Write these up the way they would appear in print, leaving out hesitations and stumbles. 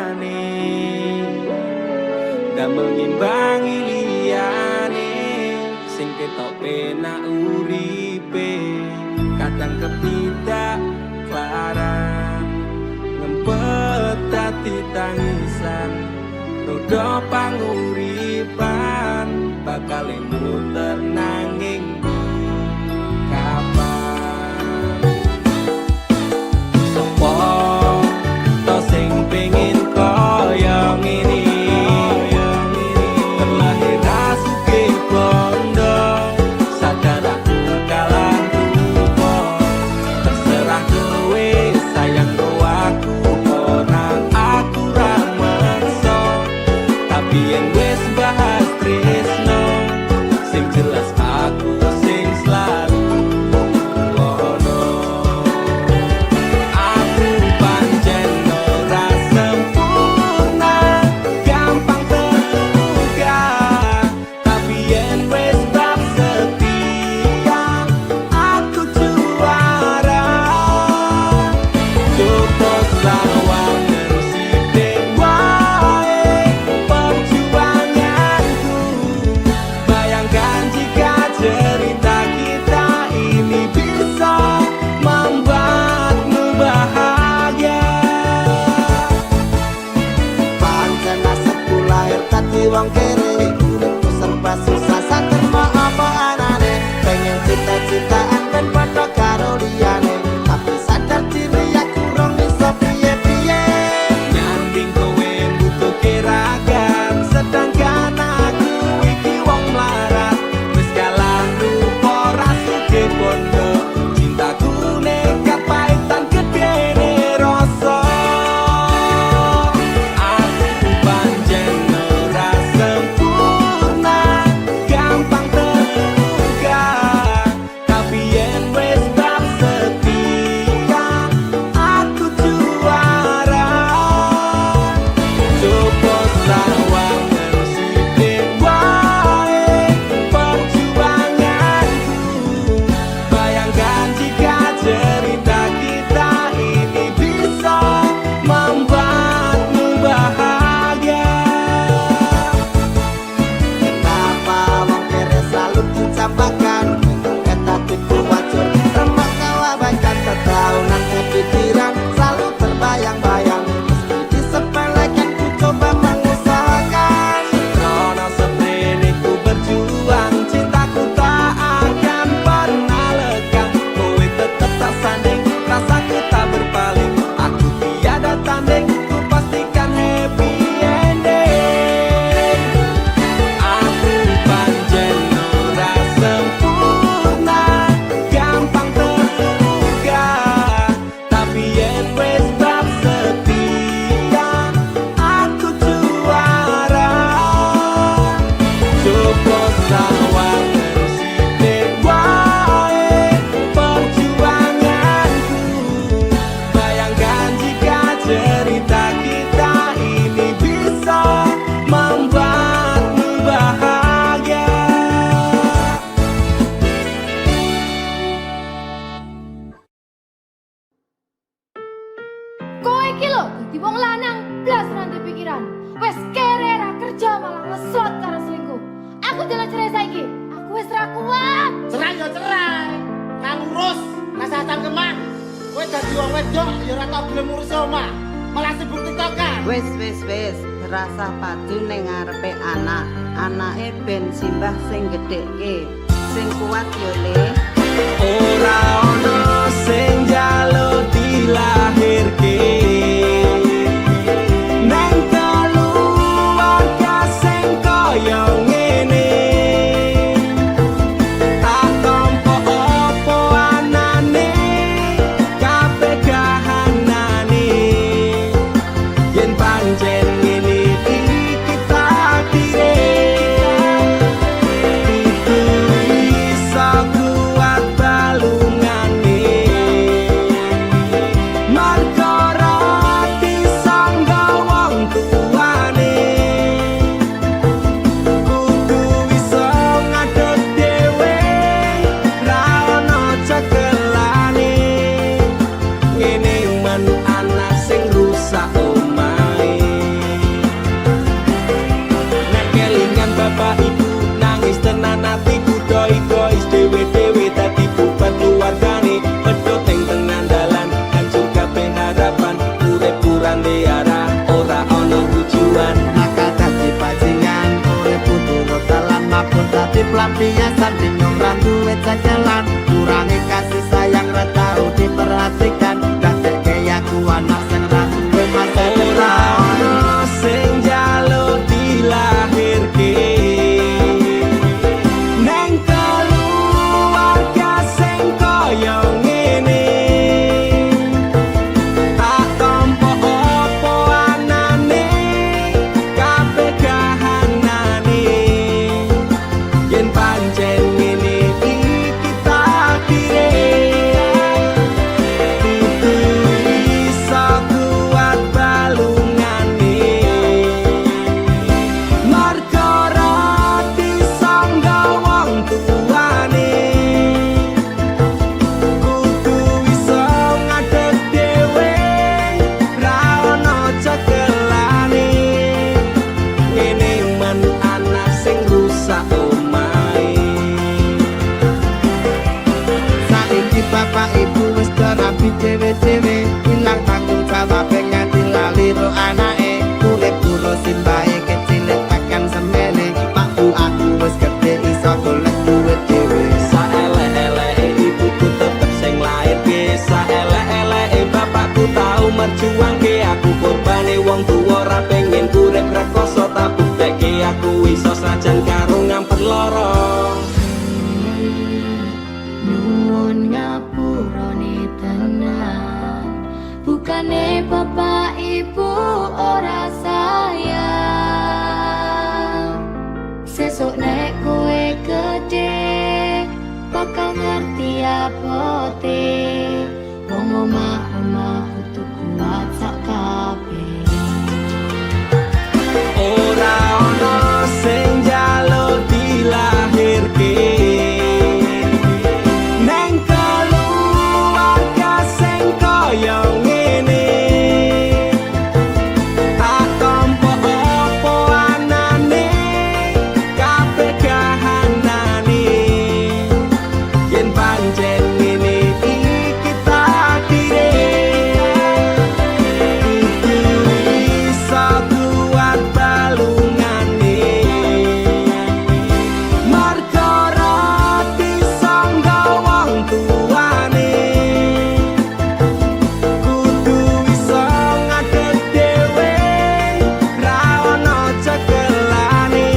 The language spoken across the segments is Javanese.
liyane damel ngimbangi liyane sing ketok penak uripe kadang kepidak klaran ngempet dadi tangisan roda panguripan bakal muter nanging kapan sopo to sing pengin kaya ngene terlahir sugih bondo sadar aku kalah rupa terserah kowe sayang aku ora aku ra maksa tapi yen wis bahas tresno sing jelas aku sing selalu ono aku pancen ora sempurna gampang terluka tapi yen wis bab setia aku juara coba sawangan sithik wae perjuanganku bayangkan jika cerita kita ini bisa membuatmu bahagia pancen nasibku lahir dadi wong kere uripku serba susah saterma apa anane pengen cita-citaan ben padha karo liyane tapi sadar diri aku rong iso piye-piye nyanding kowe butuh keragan sedangkan aku iki wong melarat wis kalah rupa rasuke bondo cintaku nekat paitan gedene rasa aku pancen ora sempurna gampang terluka tapi yen wis bab setia aku juara coba sawangan sithik wae perjuanganku bayangkan jika cerita kita ini bisa membuatmu bahagia kenapa wong kere selalu dicampakan eta tipu wajur remak kawabakan setaunan kepikiran selalu terbayang-bayang meski disepelekan ku coba mengusahakan Rono seprene ku berjuang cintaku tak akan pernah lekang kowe tetep tak sanding rasaku tak berpaling aku tiada tanding ku pastikan happy ending aku pancen ora sempurna gampang terluka tapi yen wis bab setia aku juara coba sawangan sithik wae perjuanganku bayangkan jika cerita kita ini bisa membuatmu bahagia Kowe iki lho dadi wong lanang blas rantai pikiran. Wes kere ra kerja malah ngesot karo selingkuh. Aku jalan cerai saiki. Aku wis ra kuat. Cerai ya cerai. Kang urus rasa cangkeman. Kowe dadi wong wedok ya ora tau gelem ngurus omah. Malah sibuk tiktokan. Wis terasa padu ning ngarepe anak. Anake ben simbah sing gedhekke. Sing kuat yo le. ora ono sing njaluk dilahirke nang keluarga sing kaya ngene tak tampa apa anane kabeh kahanane yen pancen ngene iki takdire itu iso kuat balungane marga rati sangga wong tuane kudu iso ngadeg dhewe ra ono cekelane ngene men anak sing rusak omahe ono tujuan. Maka dadi bajingan urip kudu dalan mabur dadi pelampiasan bingung ra duwe jalan kurangi kasih sayang ra tau diperhatikan dadekke aku anak sing ra duwe masa depan Sing jaluk dilahirke neng keluarga sing kaya ngene tak tampa apa anane kabeh kahanane yen pancen ngene iki takdire kudu iso kuat balungane marga ra disangga wong tuane kudu iso ngadeg dhewe ra ono cekelane ngene men anak sing rusak omahe saiki bapak ibu wis rapi dhewe-dhewe ilang tanggung jawab nganti lali ro anake urip karo simbahe kecilik tekan semene pakku aku wis gedhe iso golek duit dhewe saelek-eleke ibuku tetep sing lairke saelek-eleke bapakku tau merjuangke aku korbane wong tuwa ora pengen urip rekoso tak buktekke aku iso sajan karo ngampet lara Nuwun ngapurane tenan bukane bapak ibu ora sayang sesuk nek kowe gede bakal ngerti apote wong omah-omah kudu kuat sak kabeh ora ono sing jaluk dilahirke neng keluarga sing kaya ngene tak tampa apa anane kabeh kahanane yen pancen ngene iki takdire kudu iso kuat balungane marga ra disangga wong tuane kudu iso ngadeg dhewe ra ono cekelane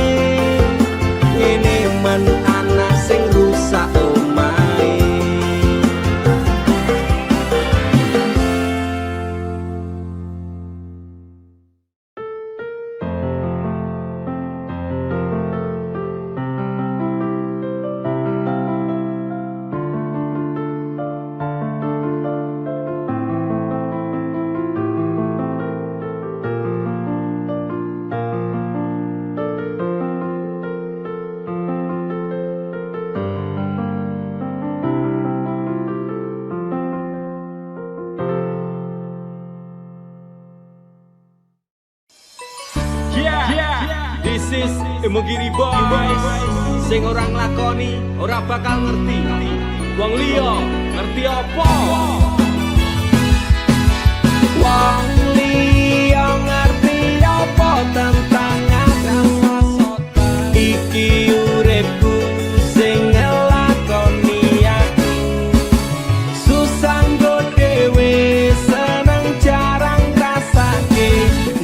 ngene men anak sing rusak omahe This is Imogiri Boys sing orang lakoni ora bakal ngerti wong liya ngerti apa wong liya ngerti apa tentang aku iki uripku sing ngelakoni aku susah nggo dhewe seneng jarang rasake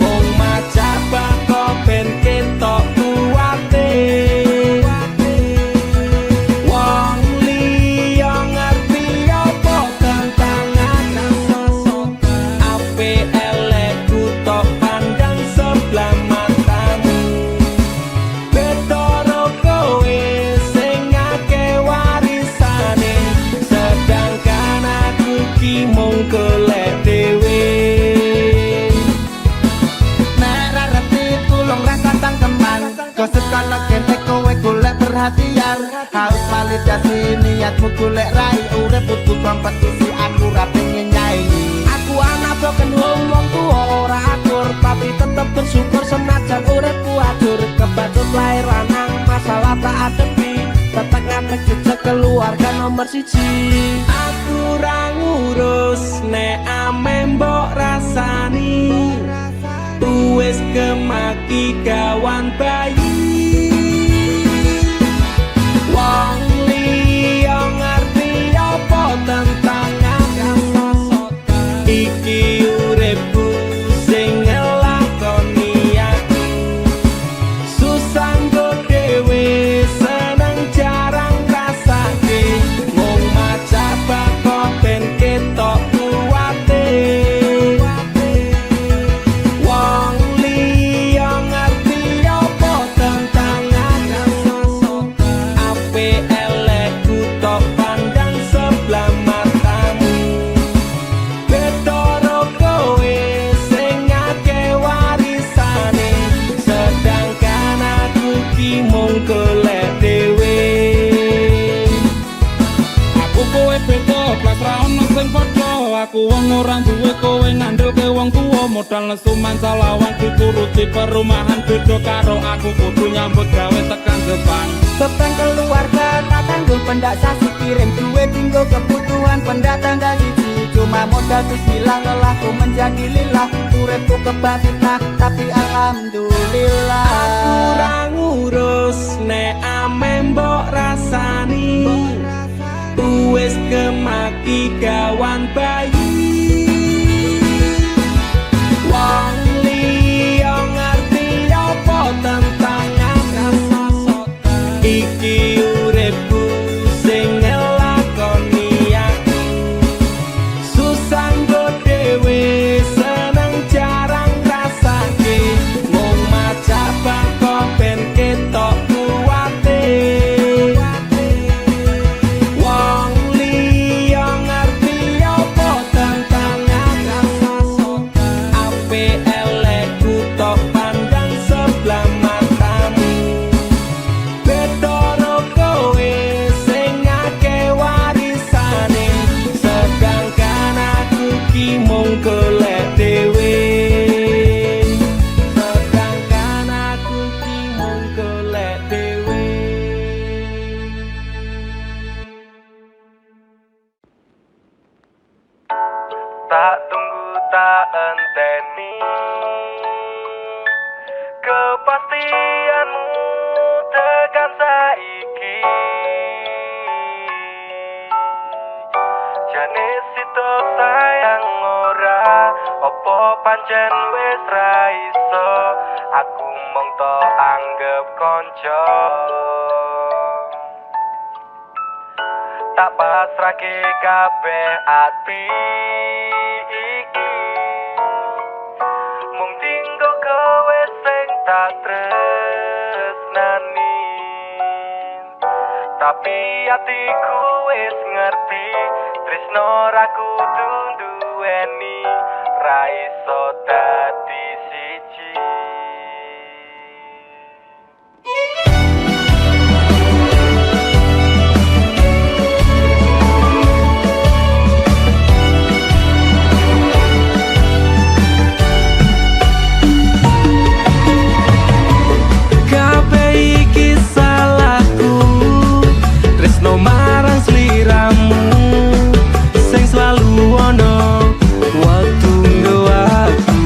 mung maca bako ben ketok kuwate wong liya ngerti apa tentang aku ape elekku tok pandang sebelah matamu betoro kowe sing akeh warisane sedangkan aku ki mung golek dhewe nek ra reti tulung rasa tangkeman kok sekolah kene kowe golek perhatian harus validasi niatmu golek rai urip kudu kompetisi aku ra pengen nyanyi aku anak broken home wong tuwa ora akur tapi tetep bersyukur senajan uripku adur kebacut lair lanang masalah tak adepi tetep ngadeg jejak keluarga nomor 1 aku ra ngurus nek ame mbok rasani wis kemaki kawan bayi. Wong liya ngerti apa tentang aku, iki uripku sing ngelakoni aku. Susah nggo dhewe seneng jarang rasake, mung maca bako ben ketok kuwate. Wong liya ngerti apa tentang aku, apik elekku tok pandang sebelah matamu. Betoro kowe sing akeh warisane, sedangkan aku ki mung golek dhewe. Aku kowe beda, blas ra ono sing padha. Aku wong ora duwe, kowe ngandel ke wong tuwa. Modal nesu mancalawan dituruti perumahan. Beda karo aku kudu nyambut gawe tekan Jepang. Beban keluarga tak tanggung, pendak sasi kirim duit tinggal kebutuhan pendak tanggal siji. Cuma modal bismillah lelahku menjadi lillah, uripku kebak fitnah tapi alhamdulillah. Aku ra ngurus nek ame mbok rasani, wis kemaki kawan bayi. Wong liya ngerti apa tentang aku, iki uripku sing ngelakoni aku. Susah nggo dhewe seneng jarang rasake, mung maca bako ben ketok kuwate. Wong liya ngerti apa tentang aku, apik elekku tok pandang sebelah matamu. Betoro kowe sing akeh warisane, sedangkan aku ki mung golek dhewe. Sedangkan aku ki mung golek dhewe. Tak tunggu tak enteni kepastianmu tekan saiki. Jane sito sayang ora, opo pancen wis ra iso. Aku mung to anggap konco, tak pasrahke kabeh ati iki. Mung tinggo kowe sing tak tresnani, tapi atiku wis ngerti tresno ra kudu duweni, ra iso dadi siji. Kabeh iki salahku, tresno marang sliramu sing selalu ono waktu nggo aku.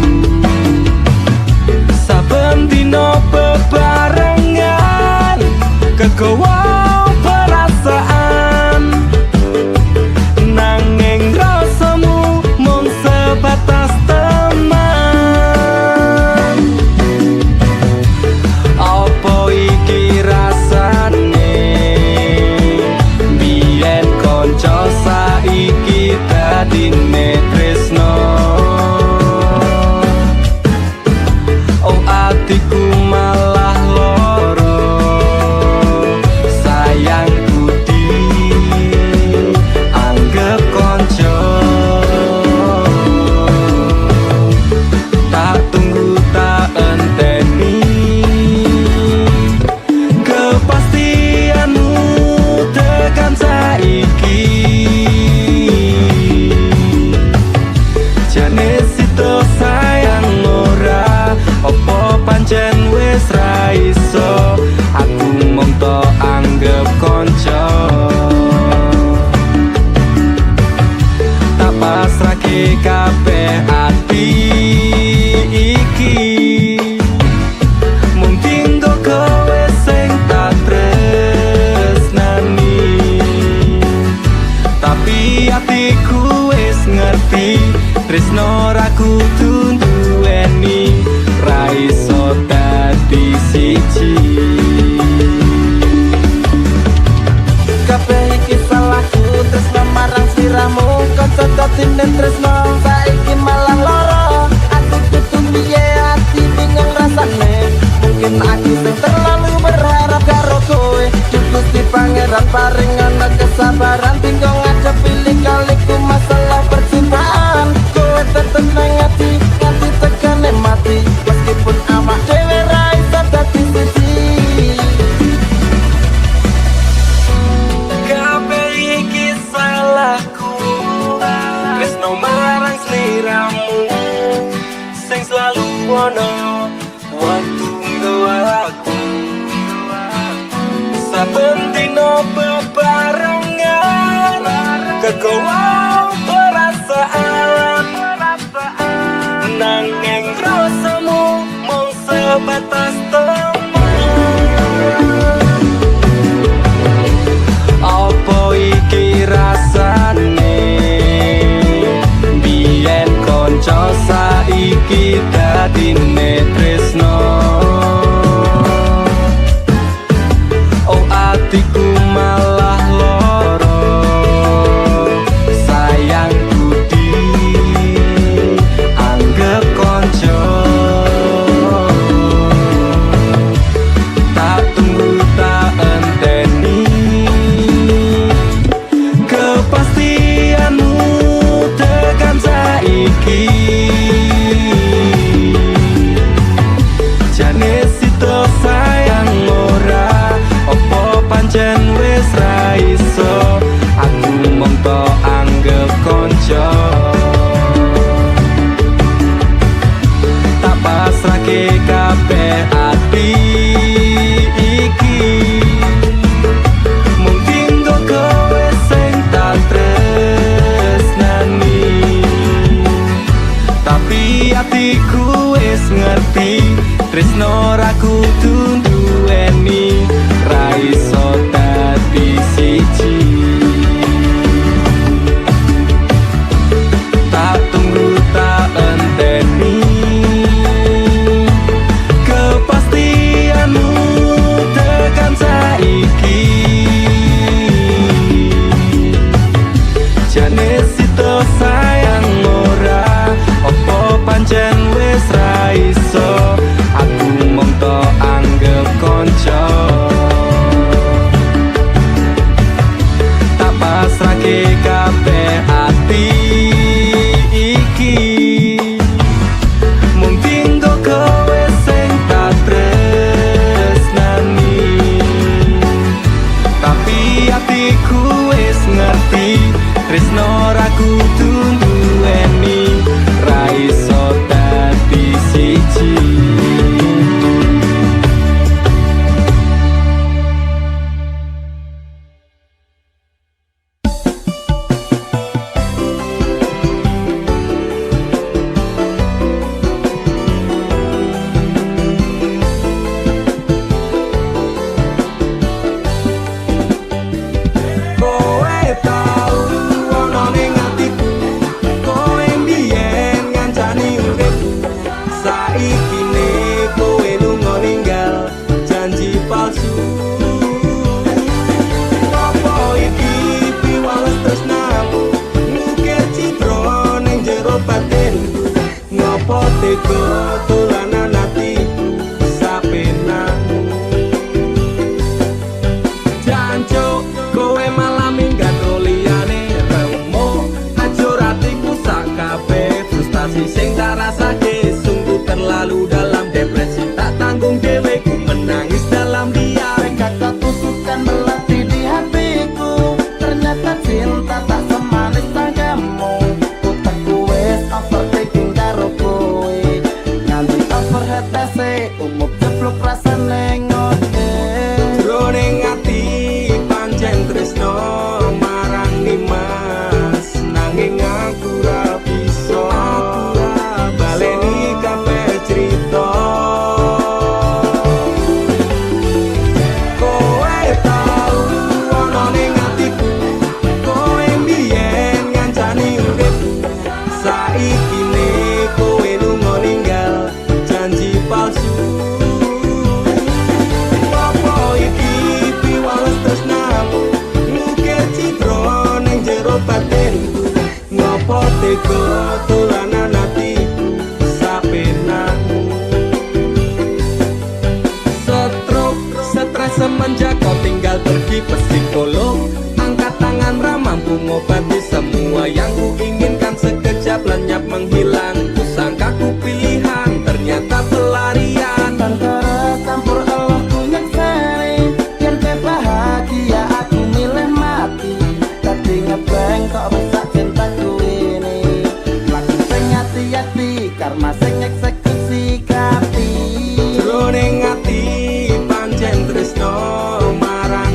saben dino bebarengan kegawa perasaan nanging rasamu mung sebatas apa iki rasane biyen kanca saiki dadine tresno oh atiku malah loro sayang budi anggap kanca tak tunggu tak enteni kepastianmu tekan saiki jane sito sayang ora opo pancen wis ra iso aku mung tok anggap kanca tak pasrahke kabeh ati iki mungkin kok kowe sing tak tresnani tapi atiku wis ngerti tresno ra kudu duweni ra iso dadi siji tak tunggu tak enteni kepastianmu tekan saiki jane sito sayang ora opo pancen wis ra iso aku mung tok anggap kanca tak pasrahke kabeh ati iki mungkin kok kowe sing tak tresnani tapi atiku wis ngerti tresno ra kudu duweni ra iso dadi siji kowe tau ono ning atiku kowe mbiyen ngancani urip saiki ne kowe lunga ninggal janji palsu apa iki piwales tresnamu ngukir citra ning jero batinku ngopo tega dolanan atiku sapenamu jancuk kowe malah minggat liyane remo ajur atiku sak kabeh frustasi sing tak rasake sungguh terlalu dalam depresi tak tanggung dhewe ku menangis dalam diam Kata tusukan melatih di hatiku ternyata cinta tak semanis tangamu utakku wes overthinking karo kowe nganti overhead dase umum jeblok rasane ngoke jroning ati pancen tresno marang Nimas nanging aku ra bisa baleni kabeh crita kowe tau ono ning atiku kowe mbiyen ngancani urip saiki ne kowe lunga ninggal janji palsu apa iki piwales tresnamu ngukir citra ning jero batinku ngopo tega dolanan atiku sapenamu stres semenjak kau tinggal pergi psikolog angkat tangan ramah mampu mengobati semua yang ku inginkan. Sekejap lenyap menghilang, ku sangka ku pilihan, ternyata pelarian. Antara campur Allah ku nyekseni, yang bahagia aku milih mati. Tadi ngebeng kok rusak cintaku ini. Laku sing hati-hati, karma sing eksekusi kati. Jroning ati pancen tresno marang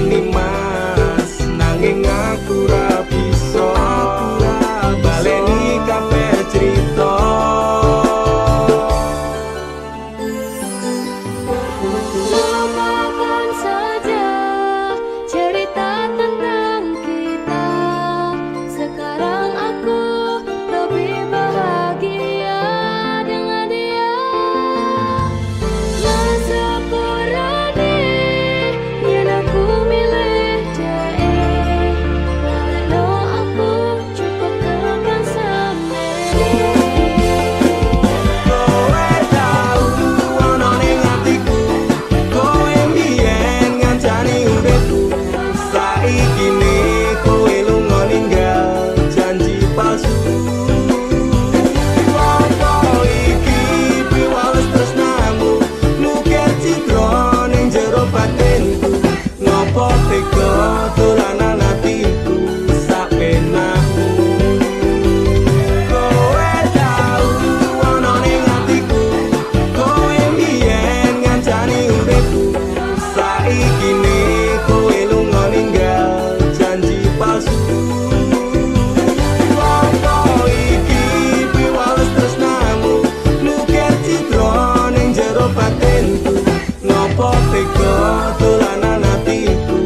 opo tega dolanan atiku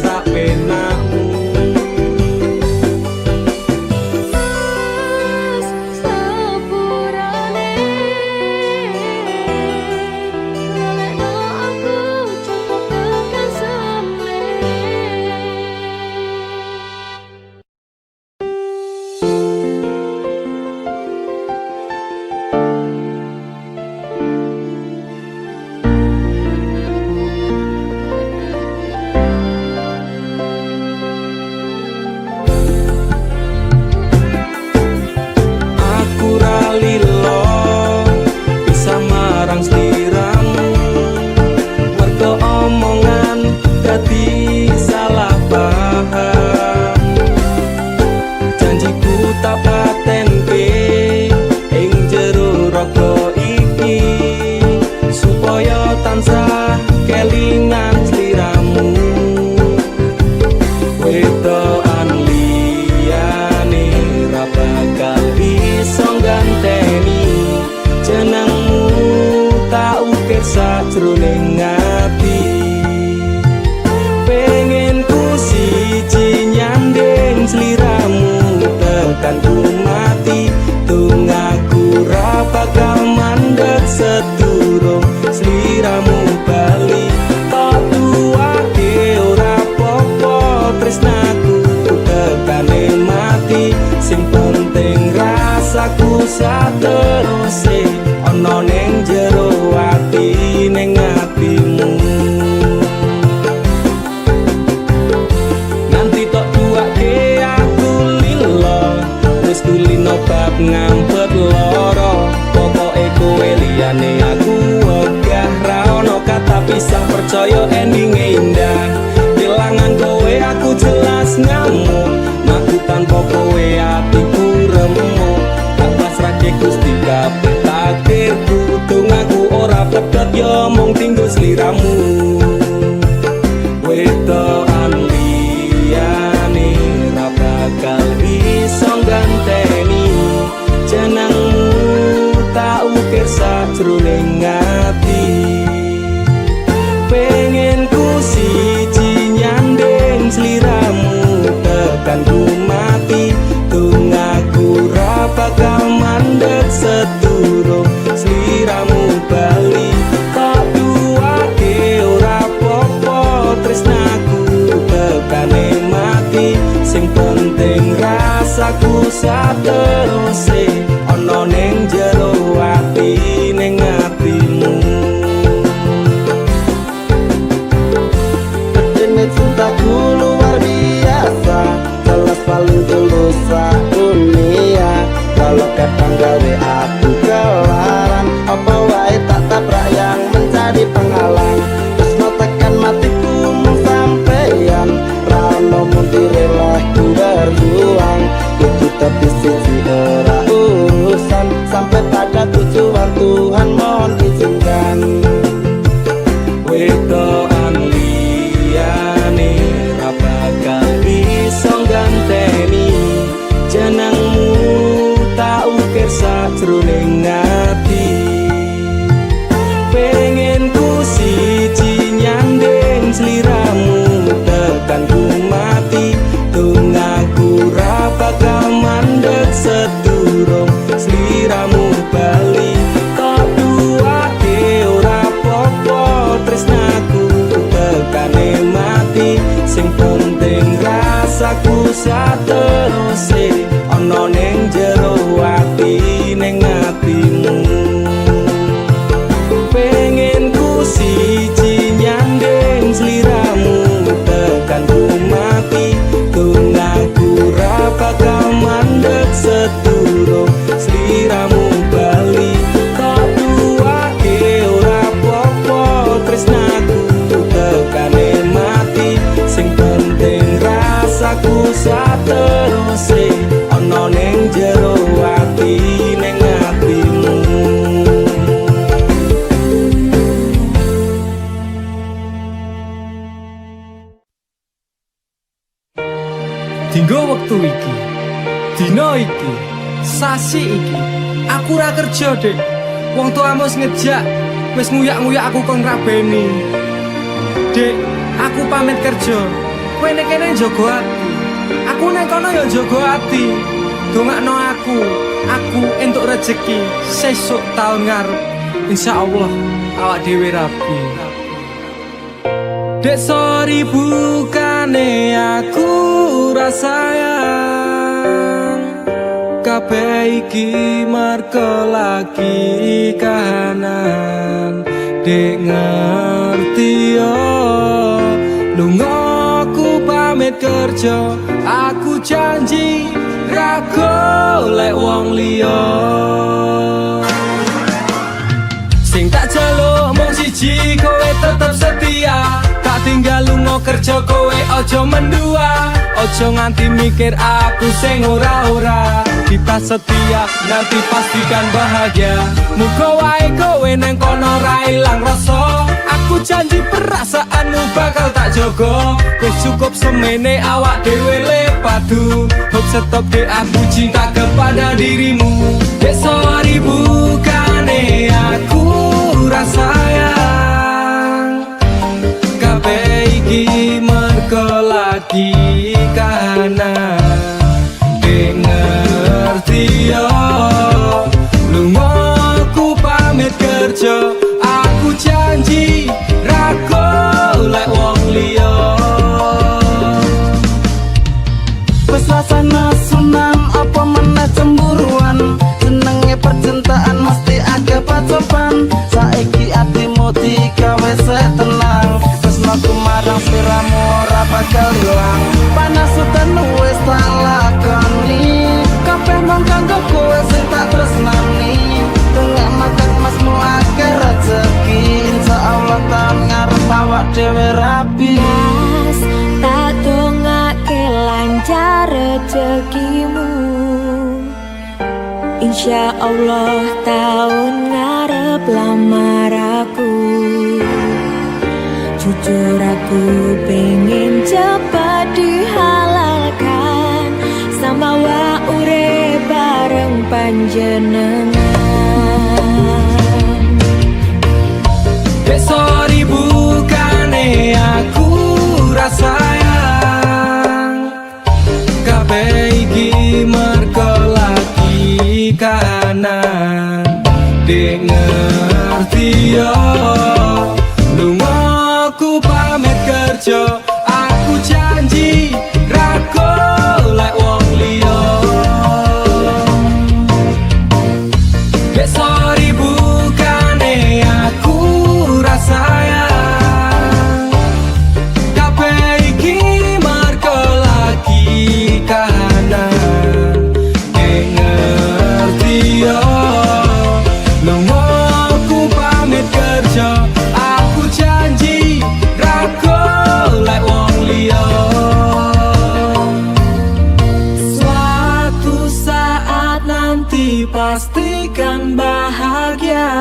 sapenakmu. Sepurane ngalekno aku cukup tekan semene. Aku ra lilo bisa marang sliramu, mergo omongan dadi salah paham. Janjiku tak patenke ing jero raga iki, supaya tansah kelingan sliramu. Wedokan liyane ra bakal iso ganteni jenengmu, tak ukir sajroning ati. Pengen ku siji nyanding sliramu tekan ku mati, tungaku ra bakal mandeg sedurung sliramu bali. Tok tuake ora popo tresnaku tekane mati, sing penting rasaku sateruse ana ning jero ati ning atimu. Nanti tok tuake aku lilo, wis kulino bab ngampet loro. Pokoke kowe liyane aku wegah, ra ono kata pisah, percaya endinge indah. Kelangan kowe aku jelas ngamuk, aku tanpa kowe atiku remuk. Tak pasrahke Gusti kabeh takdirku, dongaku ora pedhot yo mung tinggo sliramu. Wedokan liyane ra bakal iso ganteni jenengmu, tak ukir sajroning ati. Pengen ku siji nyanding sliramu tekan ku mati, tungaku ra bakal mandeg sedurung sliramu bali. Tak duake ora popo tresnaku tekane mati, sing penting rasaku sateruse ana ning jero ati ning atimu. Ini cintaku luar biasa, jelas paling tulus dunia. Kalau kadang gawe aku kelaran, apa wae tak tabrak yang menjadi penghalang. Terus no tekan matiku mung sampeyan, rano mundire lah ku berjuang. Itu tapi siji ora urusan, sampai pada tujuan Tuhan mohon izinkan. Wedokan liyane ra bakal iso ganteni jenengmu, tak ukir sajroning ati. Pengen ku siji nyanding sliramu tekan ku mati, tungaku ra bakal mandeg sedurung sliramu bali. Tok duake ora popo tresnaku tekane mati, sing penting rasaku sateruse ana ning jero ati ning atimu. Pengen ku siji nyanding sliramu tekan ku mati, tungaku ra bakal mandeg sedurung sliramu bali. Tok duake ora popo tresnaku tekane mati, sing penting rasaku sateruse ana ning jero ati ning atimu. Dinggo wektu iki, dina iki, sasi iki, aku ora kerja, Dik. Wong tuamu wis ngejak, wis nguyak-nguyak aku kon ngrabeni. Dek, aku pamit kerja. Kowe nek kene njogo ati. Aku nek kono ya njogo ati. Dongakno aku entuk rezeki sesuk taun ngarep. Insyaallah awak dhewe rapi. Dek sorry bukane aku rasayang. Kabeh iki marko lagi kahanan. Dek ngerti yo lunga aku pamit kerja. Aku janji ra golek wong liya. Sing tak jaluk mung siji, kowe tetep setia. Tak tinggal lunga kerja, kowe ojo mendua. Ojo nganti mikir aku sing ora-ora. Kita setia, nanti pastikan bahagia. Muga wae kowe nang kono ra ilang rasa. Aku janji perasaanmu bakal tak jogo. Wis cukup semene awak dhewe le padu. Hope stop deh aku cinta kepada dirimu. Dek sorry bukane aku rasayang. Kabeh iki mergo lagi kahanan. Dek ngerti yo lunga aku pamit kerja. Aku janji ra golek wong liya. Wes rasane sunam apa meneh cemburuan. Senenge percintaan mesti agak pacoban. Saiki atimu digawe tenang. Tresnaku marang sliramu ora bakal ilang. Panas udan wis tak lakoni. Kabeh mung kanggo kowe sing tak tresnani. Tengah makan masmu akeh rezeki. Insyaallah taun ngarep awak dhewe rapi. Mas, tak dongake lancar rezekimu. Insya Allah tahun ngarep lamar aku. Jujur aku pengen cepat dihalalkan. Sama wa urip bareng panjenengan. Dek sorry bukane aku rasayang. Kabeh iki mergo lagi kahanan. Dek ngerti yo lunga aku pamit kerja. Aku janji ra golek wong liya. Dek sorry bukane aku rasayang. Kabeh iki mergo lagi kahanan. Dek ngerti yo lunga aku pamit kerja. Aku janji ra golek wong liya. Suatu saat nanti pastikan bahagia.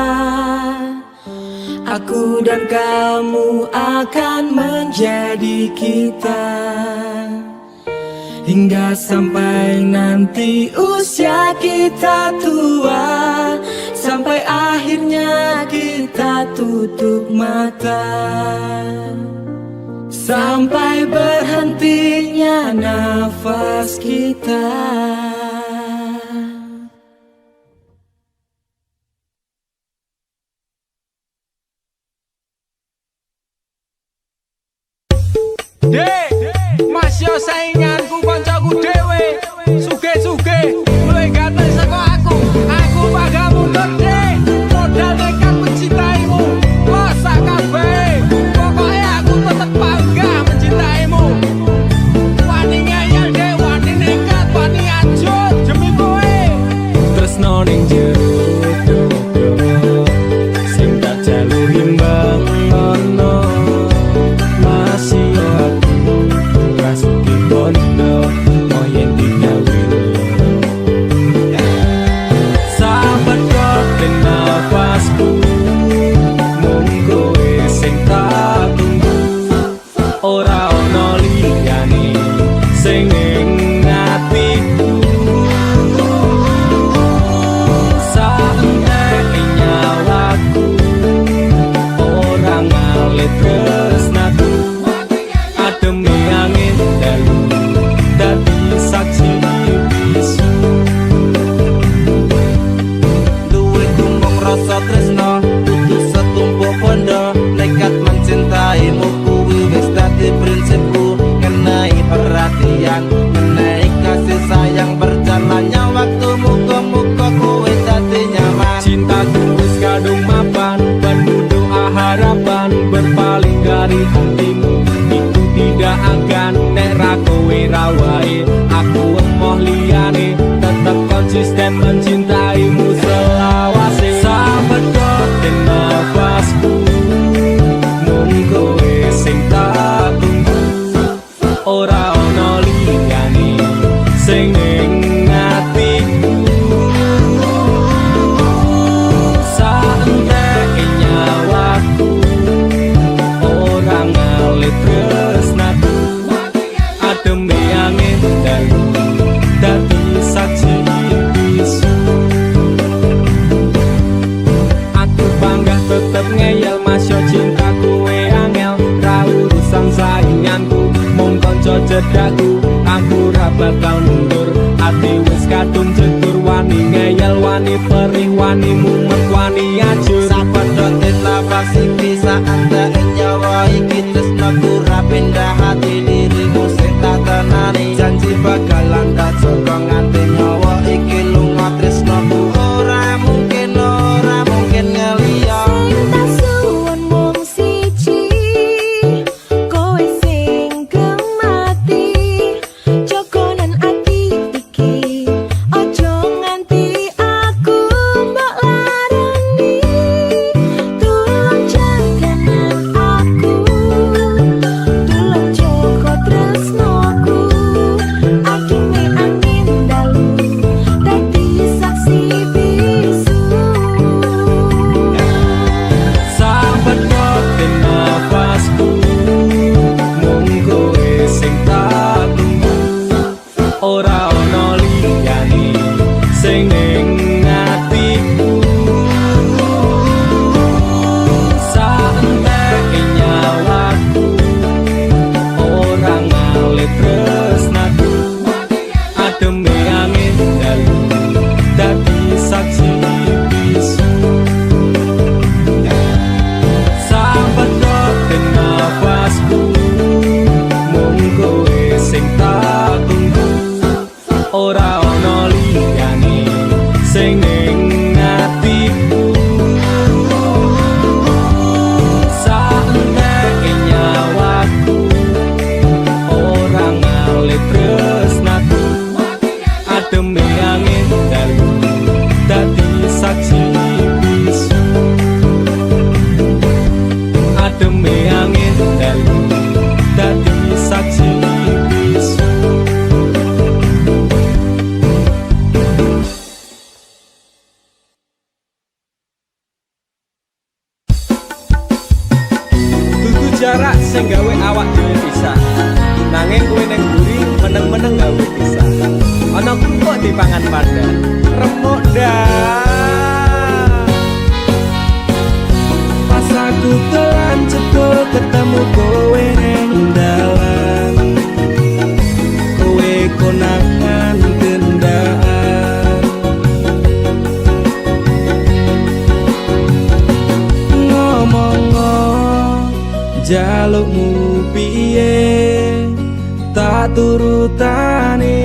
Aku dan kamu akan menjadi kita. Hingga sampai nanti usia kita tua. Sampai akhirnya kita tutup mata. Sampai berhentinya nafas kita. Dek, Mas yo sainganku koncoku dhewe. Suge-suge, luwih ganteng saka aku. Aku bakal mundur, Dek. Modal nekat mencintaimu. Losak kabeh. Pokoknya aku tetep bangga mencintaimu. Wani ngeyel, Dek, wani nekat, wani ajut demi kowe. Tresno ning jero dodo. Sing tak jalur imbang ngono. Masih aku rasuki bondo moye harapan berpaling dari hatimu. Itu tidak akan nek ra kowe rawai. Aku emoh liyane tetap konsisten mencintaimu selawase. Sahabat kok den nafasku, mung kowe sing tak tunggu. Ora ono liyane sing ning atiku. Saentek nyawaku ora ngalit tresnaku. Ademe angin dalu dadi saksi bisu. Aku bangga tetep ngeyel masya cintaku we angel. Ra urusan sainganku mung kanca cedakku. Aku ra bakal mundur, ati wis kadung jegur. Wani ngeyel, wani perih, wani mumet, wani ajur. Sahabat dotit nafas iki saat nyawa iki tresnaku ra pindah hati dirimu sing tak tenani. Janji bakalan tak joko nganti nyawa iki lunga tresnaku. Ora mungkin ngeliya. Sing tak suwun mung siji, kowe sing gemati. Jogonan ati iki, ojo nganti aku mbok larani. Tulung jaganan aku, tulung jaga tresnaku. Akime angin dalu dadi saksi bisu. Sahabat kok den nafasku, mung kowe sing tak tunggu. Ora ono liyane sing ning atiku. Saentek nyawaku ora ngalit tresnaku. Ademe angin dalu dadi saksi bisu. Sahabat kok den nafasku, mung kowe sing tak tunggu. Ora ono liyane sing ning atiku. Saentek nyawaku ora ngalit tresnaku. Ademe angin dalu dadi saksi bisu. Ademe angin dalu dadi saksi bisu. Dudu jarak sing gawe awak dhewe pisah. Nanging kowe ning mburi meneng-meneng gawe pisah. Ana kok dipangan pada remuk dah. Pas aku telan cedul ketemu kowe ning dalan. Kowe konangan gendaan. Ngomong jalukmu piye, tak turutane,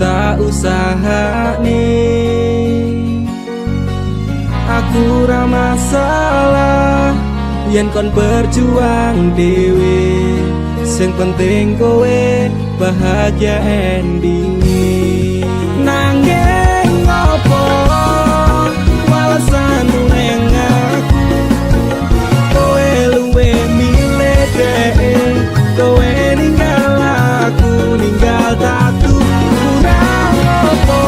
tak usahane. Aku ra masalah yen kon berjuang dhewe. Sing penting kowe bahagia endinge. Nanging ngopo walesanmu ning aku. Kowe luwe milih dhek, kowe ninggal aku, ninggal tatu. Kurang opo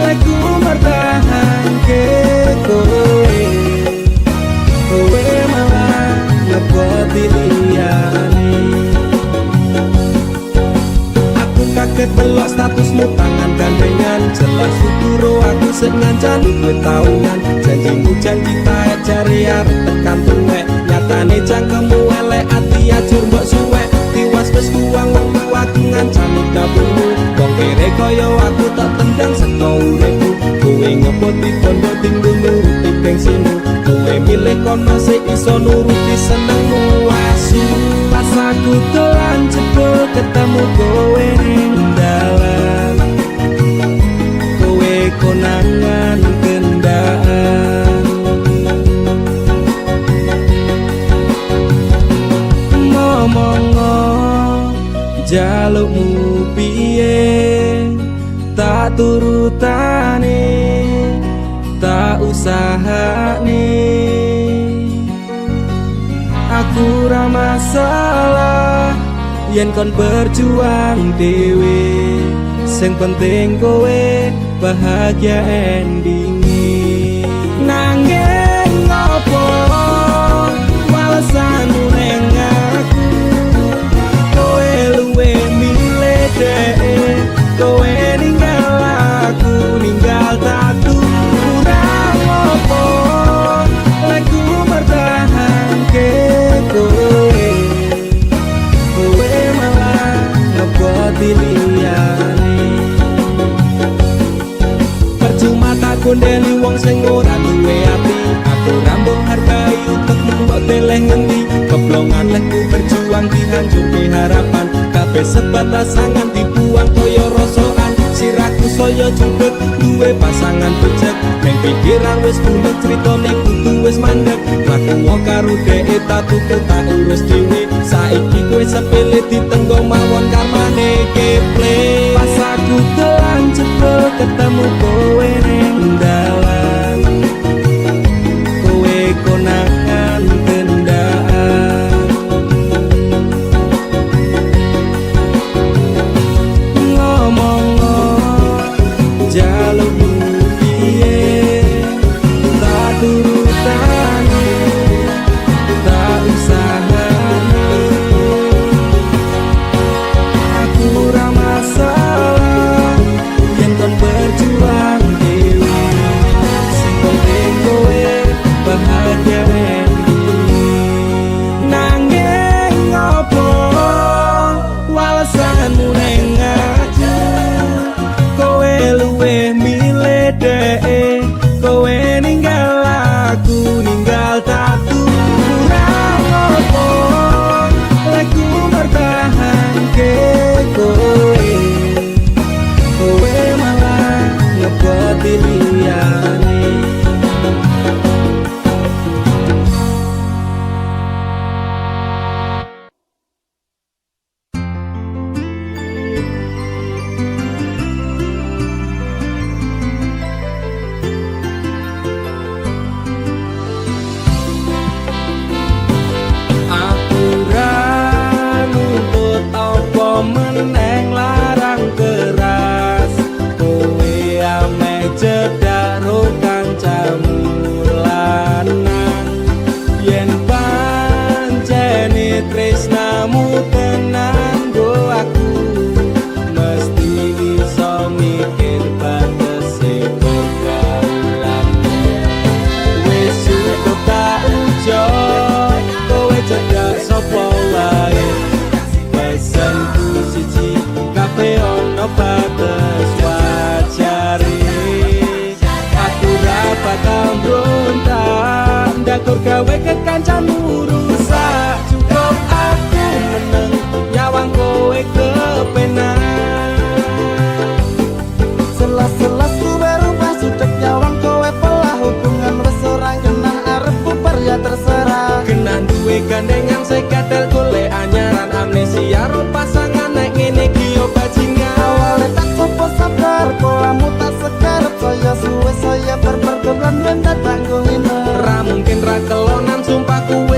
lek ku mertahanke kowe. Kowe malah ngeboti liyane. Aku kaget belok statusmu tangan gandengan. Jelas syukuro aku sing ngancani kowe taungan. Janjimu janji taek jari arep tekan tuwek. Nyatane cangkemmu elek ati ajur mbok suwek. Tiwas wis kuwang wektu aku ngancani dapurmu. Wong kere kaya aku tak tendang saka uripku. Kowe ngepoti bondo tinggu nuruti gengsimu. Kowe milih kono sing iso nuruti senengmu asu. Pas aku dolan jebul ketemu kowe ning dalan. Kowe konangan gendaan. jalukmu piye tak turutane tak usahane aku ra masalah yen kon berjuang dewe sing penting kowe bahagia endinge nanging ngopo walesanmu ning aku kowe luwe milih dek kowe ninggal aku ninggal tatu kurang ngopo lagu bertahan ke kowe kowe malah ngeboti liyane percuma tak gondeli wong sing ora duwe ati aku rambung hargai untukmu mbok deleh ngendi keblongan lekku berjuang dihancurke harapan kabeh sebatas sangan dibuang koyo rosokan siraku saya judek duwe pasangan becek ning pikiran wis bulet critane kudu wis mandek aku wong karo dhek tatu tak urus dhewe saiki kowe sepele ditenggong mawon kamane keple pas aku telan cepet ketemu kowe ning dalan kowe konangan kendaan jalukmu piye tak turutane tak usahane aku ra masalah yen kon berjuang dewe sing penting kowe bahagia nanging ngopo walesanmu ning aku kowe luwe milih dek kowe ninggal aku ninggal tatu kurang ngopo lagu bertahan ke kowe kowe malah ngeboti liyane meneng larang keras kowe ame cedak ro kancamu lanang yen pancene tresnamu tenan go aku mesti iso mikir batese pergaulan wis cukup tak ujo kowe cedak sapa wae pesanku siji kabeh ono batas wajare aku ra bakal mbrontak ndakur gawe kekancamu rusak cukup aku meneng nyawang kowe kepenak Selas-selas ku berubah sudek nyawang kowe pelah hubungan wis ora kenal arep bubar ya terserah kenan duwe gandengan sekatel golek anyaran amnesia ro pasangan nek ngene iki yo bajingan awale tak coba sabar polamu tak sekarep saya suwe saya berpergaulan ben tak tanggung ini ra mungkin ra kelonan sumpah kuwe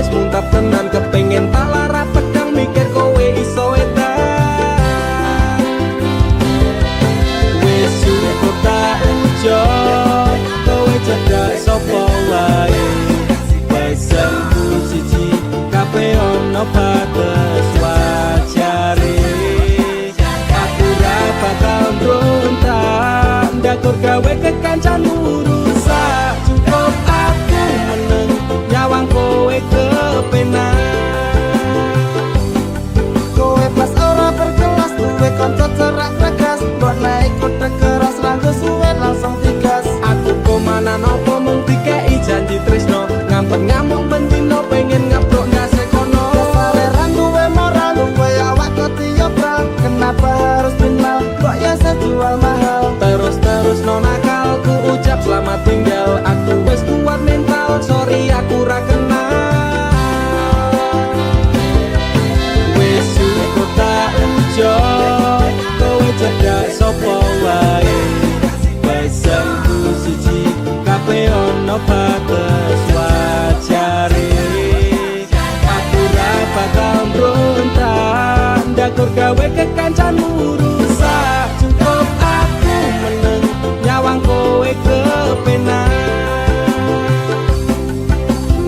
Nyakur gawe kekancanmu rusak. Cukup aku meneng nyawang kowe kepenak.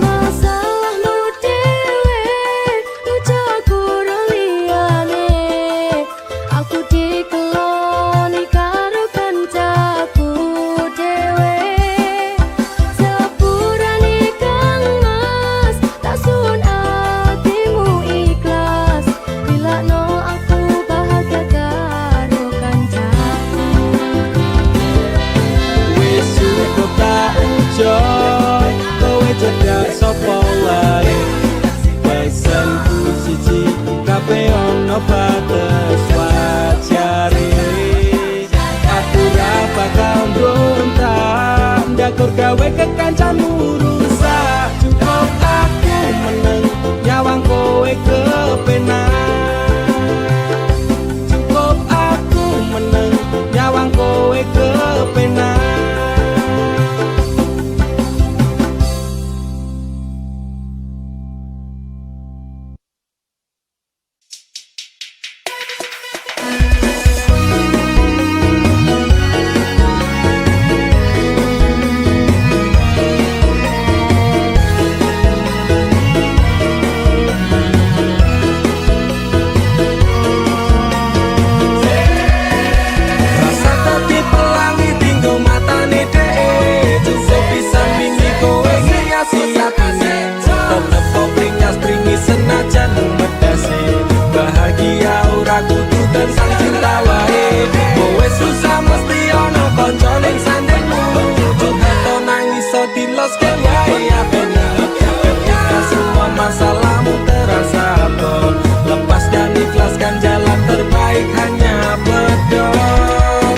Masalahmu dewe Ujaku liyane Aku dikeloni karo kancaku dewe Sepurane kang mas Tak sun hatimu ikhlas Bila no aku bahagia karo kancaku Wis cukup tak ujo kowe cedak sapa wae. Pesenku siji kabeh ono batas wajare. Aku ra bakal mbrontak nyakur gawe kekancanmu rusak. Cukup aku meneng nyawang kowe kepenak. Cukup aku meneng nyawang kowe kepenak. Rasa tadi pelangi tinggo matane dhek. Cukup pisan wingi kowe ngiasi atine. Tetep kok pringas-pringi senajan medase. Bahagia ora kudu tentang cinta wae. Kowe susah mesti ono kanca ning sandengmu. Curhat nangis so diloske wae apene. Ketika semua masalahmu terasa berat, lepas dan ikhlaskan jalan terbaik hanya pedot.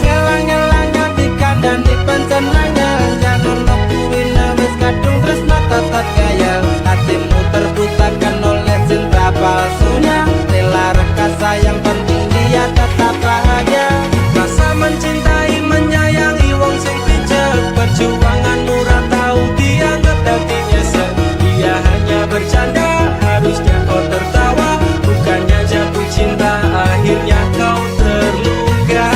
Ngelang-ngelang hati kandang dipencen nangel. Jangan lakuin wis kadung tresno tetet kaya. Hatimu terbutakan oleh cinta palsunya. Rela reka sayang penting dia tetap bahagia. Rasa mencintai menyayangi wong sing picek. Perjuanganmu ra tau dianggap dadi nyesek. Dia hanya bercanda, harusnya kau tertawa. Bukannya jatuh cinta, akhirnya kau terluka.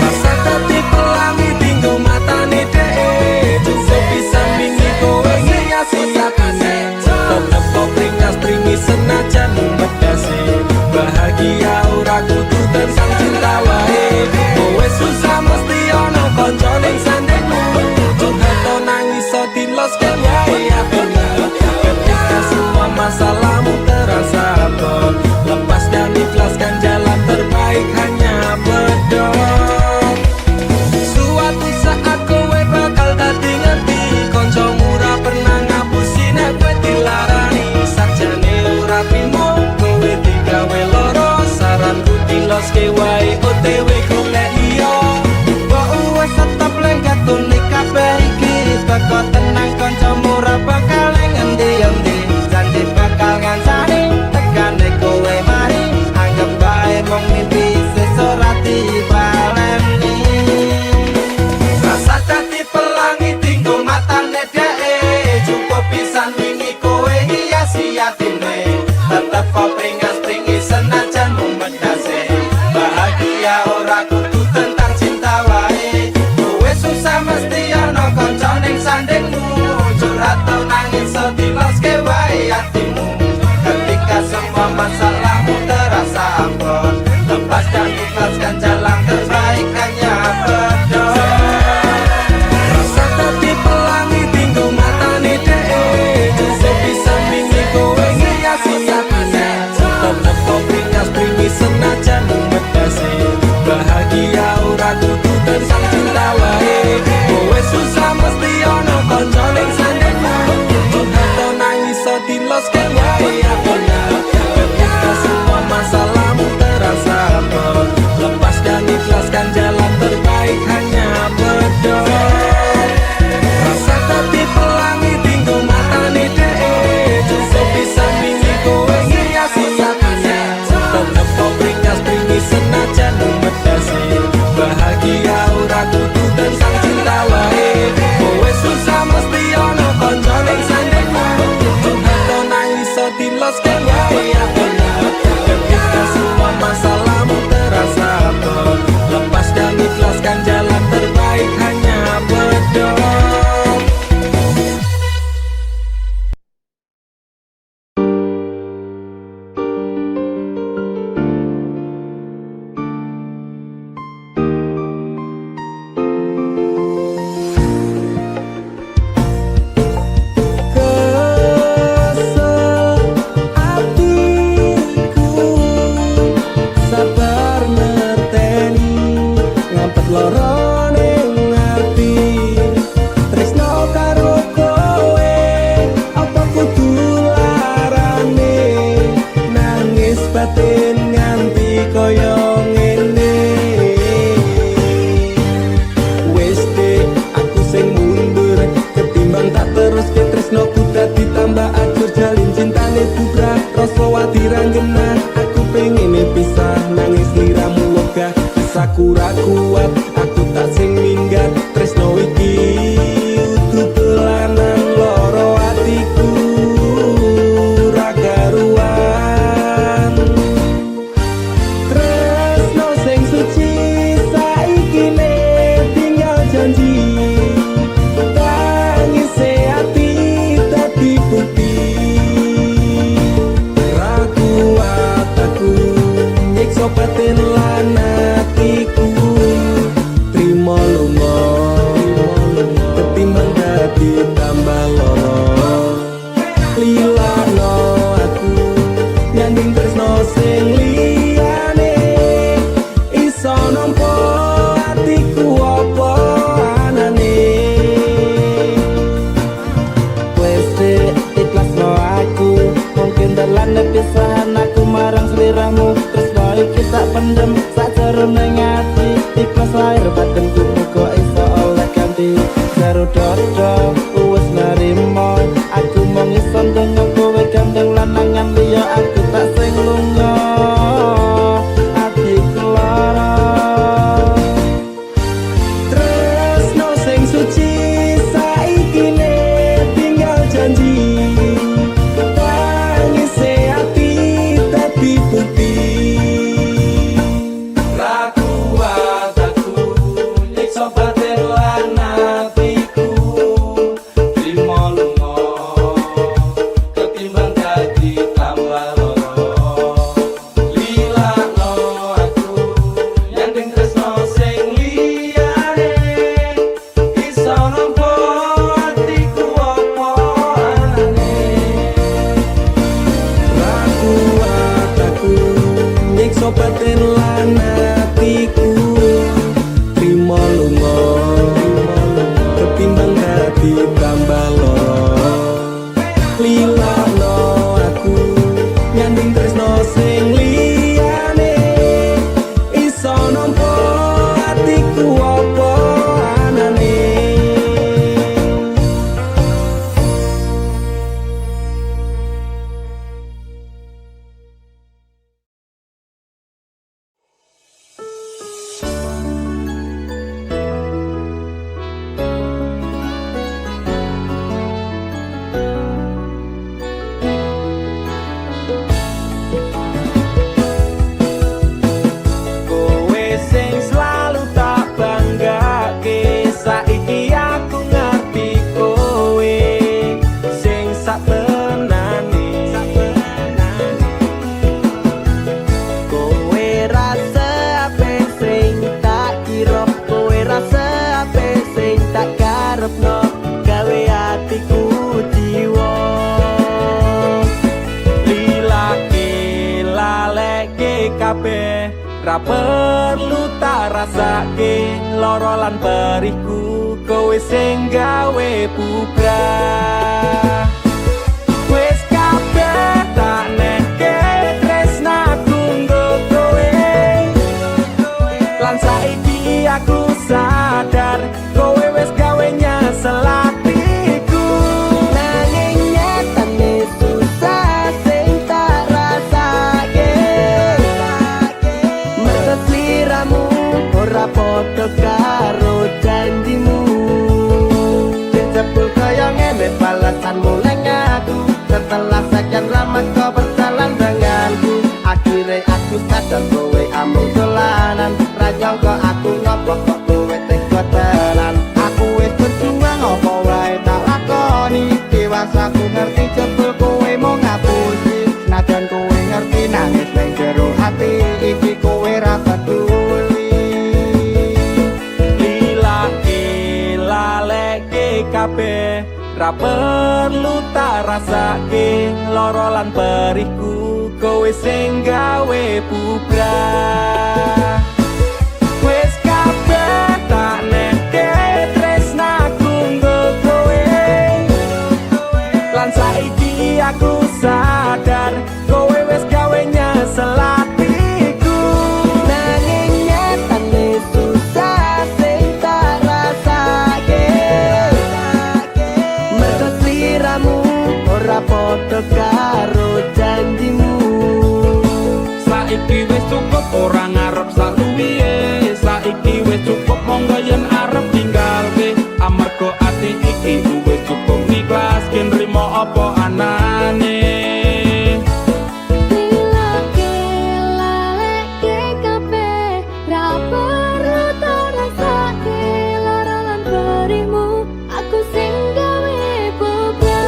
Rasa tadi pelangi tinggo matane dhek. Cukup pisan wingi kowe ngiasi atine. Tetep kau pringas-pringi senajan medase. Bahagia ora kudu tentang cinta wae. Kowe susah mesti ono kanca ning sandengmu. Curhat nangis so diloske wae apene. Ketika semua masalahmu terasa berat, lepas dan ikhlaskan jalan terbaik hanya pedot. Suatu saat kowe bakal dadi ngerti. Kancamu ra pernah ngapusi nek kowe dilarani. Sakjane ora trimo kowe digawe lara. Saranku diloske wae OTW golek liya. Mbok wis tetep lengket tunik kabeh iki. Teko tenang kancamu ra bakal ning endi-endi. Janji bakal ngancani tekane kowe mari. Anggap bae mung mimpi sesuk ora dibaleni. Rasa dadi pelangi tinggo matane dhek. Cukup pisan wingi kowe ngiasi atine. Tetep kok pringas-pringi senajan mung medase. Bahagia ora kudu tentang cinta wae. Kowe susah mesti ono kanca ning sandengmu. Curhat tau nangis so diloske wae atimu. Ketika semua masalahmu terasa berat, lepas dan ikhlaskan jalan terbaik hanya pedot. Rasa tadi pelangi tinggo matane dhek. Cukup pisan wingi kowe ngiasi atine. Tetep kok pringas-pringi senajan medase. Bahagia ora kudu tentang cinta wae. Kowe susah mesti ono kanca ning sandengmu. Curhat nangis so diloske wae apene. Ketika tresnoku dadi tambah akur jalin cintane bubra rasa wati ranggena aku pengen pisah nangis liramu wegah desaku ra kuat aku tak sing minggat tresno iki utuh dolanan loro atiku ra karuan tresno sing suci saiki ne tinggal janji tangise ati dadi bukti ra kuat aku nyiksa batin lan atiku trimo lunga ketimbang dadi tambah loro lilano aku nyanding tresno sing liyane iso nampa atiku apa anane wes ikhlasno aku mungkin dalan pisahan aku marang sliramu tresno iki tak pendem sakjerone ati ikhlas lahir batinku muga iso oleh ganti karo dodo wis narimo aku mung iso ndonga kowe gandeng lanangan liya aku tak sing lunga atiku lara tresno sing suci saiki ne tinggal janji tangise ati dadi bukti ra kuat aku nyiksa batin lan atiku trimo lunga ketimbang dadi tambah loro lilano aku nyanding tresno sing liyane iso nampa atiku apa anane ra kuat aku nyiksa batin lan atiku trimo lunga ketimbang dadi tambah loro lilano aku nyanding tresno sing liyane iso nampa atiku apa anane kowe sing selalu tak banggake saiki aku ngerti kowe sing sak tenane Kowe rasa ape sing tak kira kowe rasa ape sing tak karepno gawe atiku jiwa lilake laleke kabeh ra perlu tak rasake loro lan perihku kowe sing gawe bubrah wis kabeh tak neke tresnaku nggo kowe lan saiki aku sadar kowe wis gawe nyesel atiku nanging nyatane susah sing tak rasake merta sliramu ora padha karo janjimu jebul kaya ngene balasanmu nang aku setelah sekian lama kau berjalan denganku akhirnya aku sadar kowe amung dolanan ra nyangka aku ngopo kok kowe tega tenan aku wis berjuang apa wae tak lakoni dewasa aku ngerti jebul kowe mau ngapusi najan kowe ngerti nangis ning jero hati iki kowe ra peduli lilake laleke kabeh ra perlu tak rasake loro lan perihku kowe sing gawe bubrah wis kabeh tak neke tresnaku nggo kowe lan saiki aku sadar kowe wis gawe nyesel atiku nanging nyatane susah sing tak rasake merta sliramu ora padha karo janjimu. Saiki wis cukup ora ngarep saluwihe, saiki wis cukup monggo yen arep tinggalke, amarga ati iki wis cukup ikhlas yen nrimo apa anane. Lilake laleke kabeh ra perlu terasake lara lan perihmu aku sing gawe beban.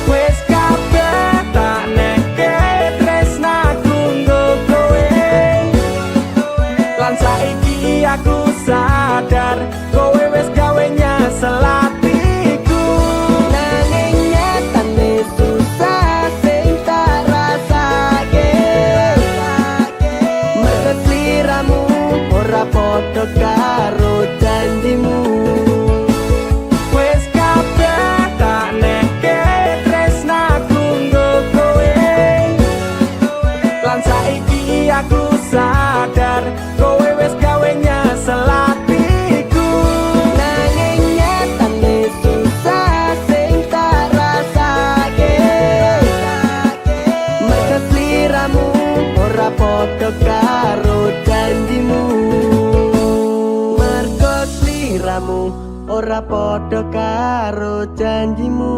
Wes kabeh tak neke tresnaku nggo kowe, lan saiki aku sadar kowe wes gawe nyesel atiku. Nanging nyatane susah sing tak rasake, merga sliramu ora padha karo janjimu. Wes kabeh tak neke tresnaku nggo kowe, lan saiki aku sadar kowe wes gawe nyesel atiku. Nanging nyatane susah sing tak rasake, merga sliramu ora padha karo janjimu. Merga sliramu ora padha karo janjimu.